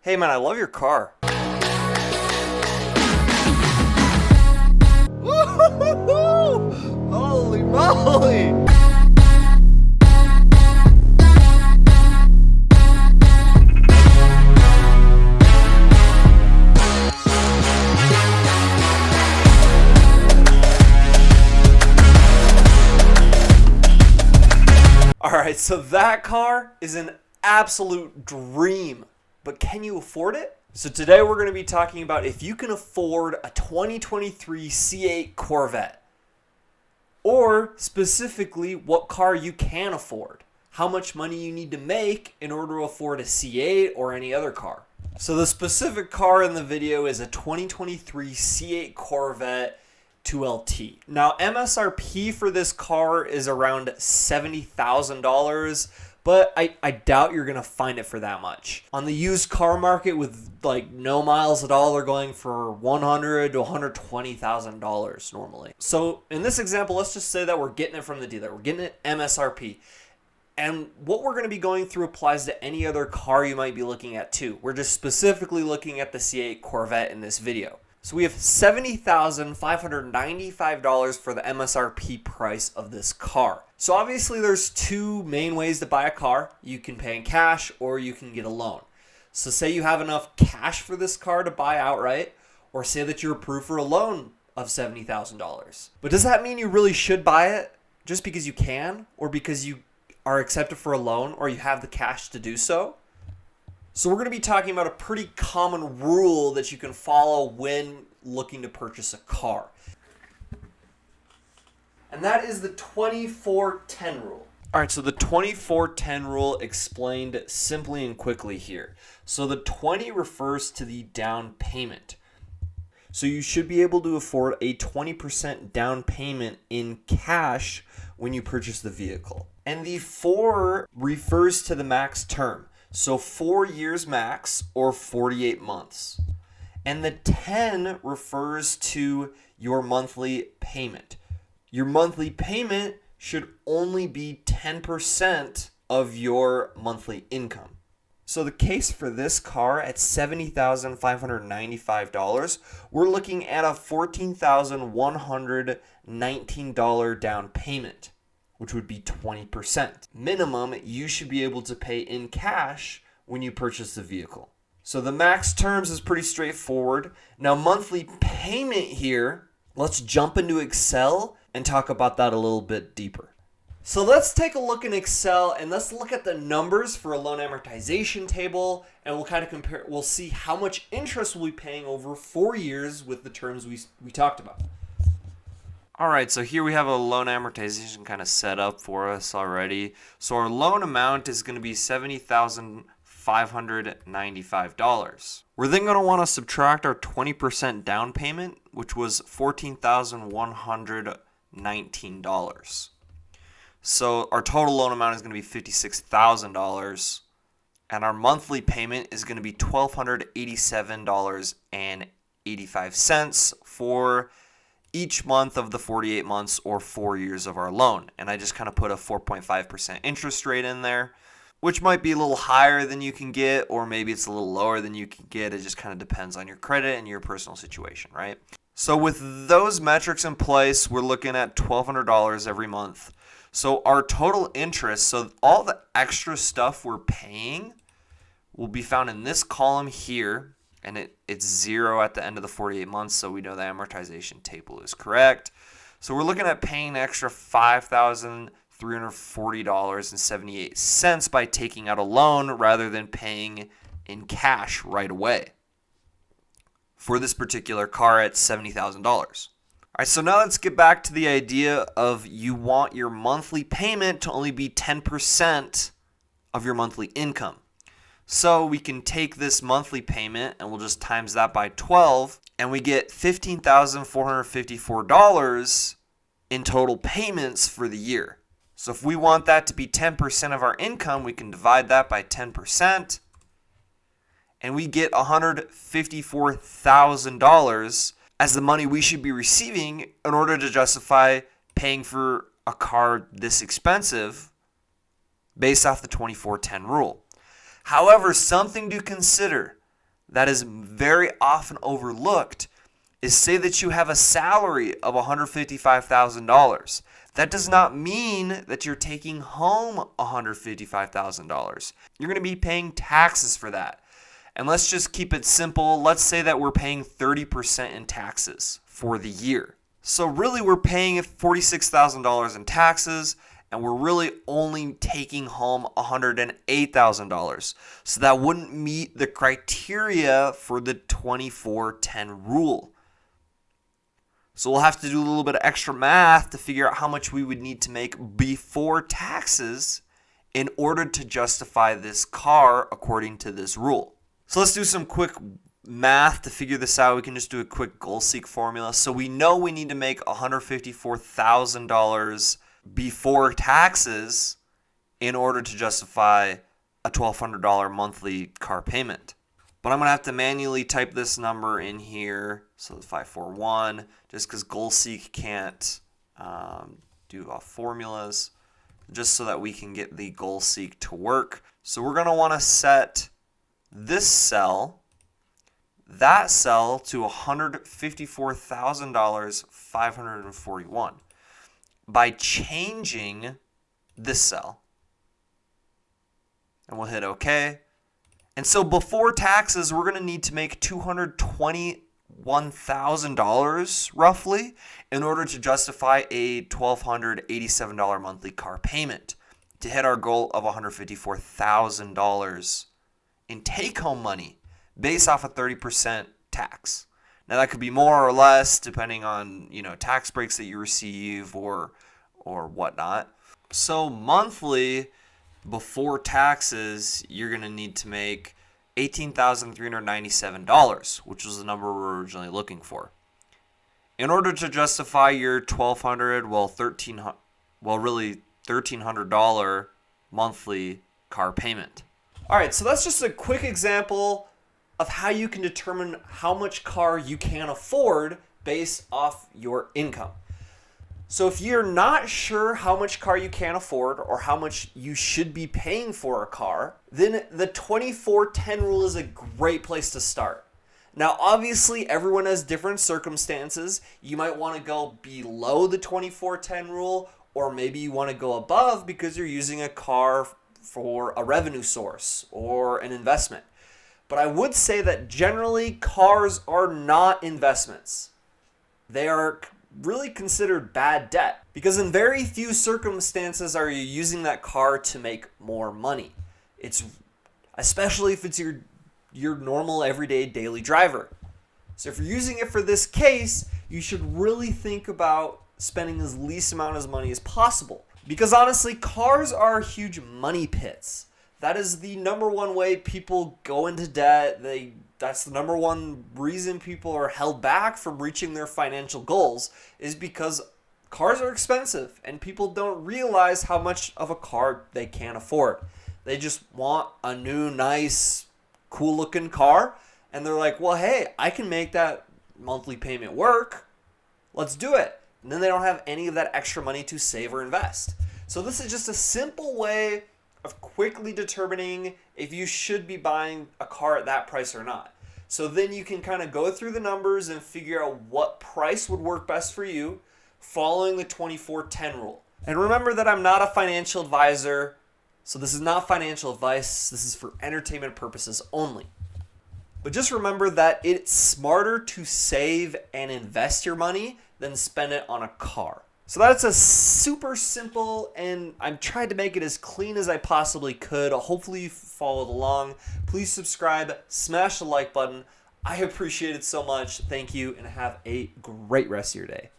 Hey man, I love your car. Woo-hoo-hoo-hoo! Holy moly! Alright, so that car is an absolute dream, but can you afford it? So today we're going to be talking about if you can afford a 2023 C8 Corvette, or specifically what car you can afford, how much money you need to make in order to afford a C8 or any other car. So the specific car in the video is a 2023 C8 Corvette 2LT. Now MSRP for this car is around $70,000, but I doubt you're gonna find it for that much. On the used car market with like no miles at all, they're going for $100,000 to $120,000 normally. So in this example, let's just say that we're getting it from the dealer. We're getting it MSRP. And what we're going to be going through applies to any other car you might be looking at too. We're just specifically looking at the C8 Corvette in this video. So we have $70,595 for the MSRP price of this car. So obviously there's two main ways to buy a car. You can pay in cash or you can get a loan. So say you have enough cash for this car to buy outright, or say that you're approved for a loan of $70,000. But does that mean you really should buy it just because you can, or because you are accepted for a loan or you have the cash to do so? So we're going to be talking about a pretty common rule that you can follow when looking to purchase a car. And that is the 24-10 rule. All right, so the 24-10 rule explained simply and quickly here. So the 20 refers to the down payment. So you should be able to afford a 20% down payment in cash when you purchase the vehicle. And the 4 refers to the max term. So 4 years max, or 48 months. And the 10 refers to your monthly payment. Your monthly payment should only be 10% of your monthly income. So the case for this car at $70,595, we're looking at a $14,119 down payment, which would be 20%. Minimum, you should be able to pay in cash when you purchase the vehicle. So the max terms is pretty straightforward. Now monthly payment here, let's jump into Excel and talk about that a little bit deeper. So let's take a look in Excel and let's look at the numbers for a loan amortization table, and we'll kind of compare. We'll see how much interest we'll be paying over 4 years with the terms we talked about. All right, so here we have a loan amortization kind of set up for us already. So our loan amount is going to be $70,595. We're then going to want to subtract our 20% down payment, which was $14,119. So our total loan amount is going to be $56,000, and our monthly payment is going to be $1,287.85 for each month of the 48 months or 4 years of our loan. And I just kind of put a 4.5% interest rate in there, which might be a little higher than you can get, or maybe it's a little lower than you can get. It just kind of depends on your credit and your personal situation, right? So with those metrics in place, we're looking at $1,200 every month. So our total interest, so all the extra stuff we're paying will be found in this column here. And it's 0 at the end of the 48 months, so we know the amortization table is correct. So we're looking at paying an extra $5,340.78 by taking out a loan rather than paying in cash right away for this particular car at $70,000. All right, so now let's get back to the idea of you want your monthly payment to only be 10% of your monthly income. So we can take this monthly payment and we'll just times that by 12, and we get $15,454 in total payments for the year. So if we want that to be 10% of our income, we can divide that by 10, and we get $154,000 as the money we should be receiving in order to justify paying for a car this expensive based off the 24-10 rule. However, something to consider. that is very often overlooked is, say that you have a salary of $155,000. That does not mean that you're taking home $155,000. You're going to be paying taxes for that. And let's just keep it simple. Let's say that we're paying 30% in taxes for the year. So really we're paying $46,000 in taxes, and we're really only taking home $108,000. So that wouldn't meet the criteria for the 24/10 rule. So we'll have to do a little bit of extra math to figure out how much we would need to make before taxes in order to justify this car according to this rule. So let's do some quick math to figure this out. We can just do a quick goal-seek formula. So we know we need to make $154,000 before taxes in order to justify a $1,200 monthly car payment. But I'm going to have to manually type this number in here. So it's 541, just because goal-seek can't do off formulas, just so that we can get the goal-seek to work. So we're going to want to set this cell, that cell, to $154,541 by changing this cell. And we'll hit OK. And so before taxes, we're going to need to make $221,000 roughly in order to justify a $1,287 monthly car payment to hit our goal of $154,000 in take-home money based off a 30% tax. Now that could be more or less depending on, tax breaks that you receive or whatnot. So monthly, before taxes, you're going to need to make $18,397, which was the number we were originally looking for, in order to justify your $1,300 monthly car payment. All right, so that's just a quick example of how you can determine how much car you can afford based off your income. So if you're not sure how much car you can afford or how much you should be paying for a car, then the 24/10 rule is a great place to start. Now, obviously, everyone has different circumstances. You might want to go below the 24/10 rule, or maybe you want to go above because you're using a car for a revenue source or an investment. But I would say that generally cars are not investments. They are really considered bad debt because in very few circumstances are you using that car to make more money. It's especially if it's your normal everyday daily driver. So if you're using it for this case, you should really think about spending as least amount of money as possible. Because honestly, cars are huge money pits. That is the number one way people go into debt. That's the number one reason people are held back from reaching their financial goals, is because cars are expensive and people don't realize how much of a car they can afford. They just want a new, nice, cool looking car, and they're like, well, hey, I can make that monthly payment work. Let's do it. And then they don't have any of that extra money to save or invest. So this is just a simple way of quickly determining if you should be buying a car at that price or not. So then you can kind of go through the numbers and figure out what price would work best for you following the 24/10 rule. And remember that I'm not a financial advisor, so this is not financial advice. This is for entertainment purposes only. But just remember that it's smarter to save and invest your money than spend it on a car. So that's a super simple, and I've tried to make it as clean as I possibly could. Hopefully you followed along. Please subscribe, smash the like button. I appreciate it so much. Thank you, and have a great rest of your day.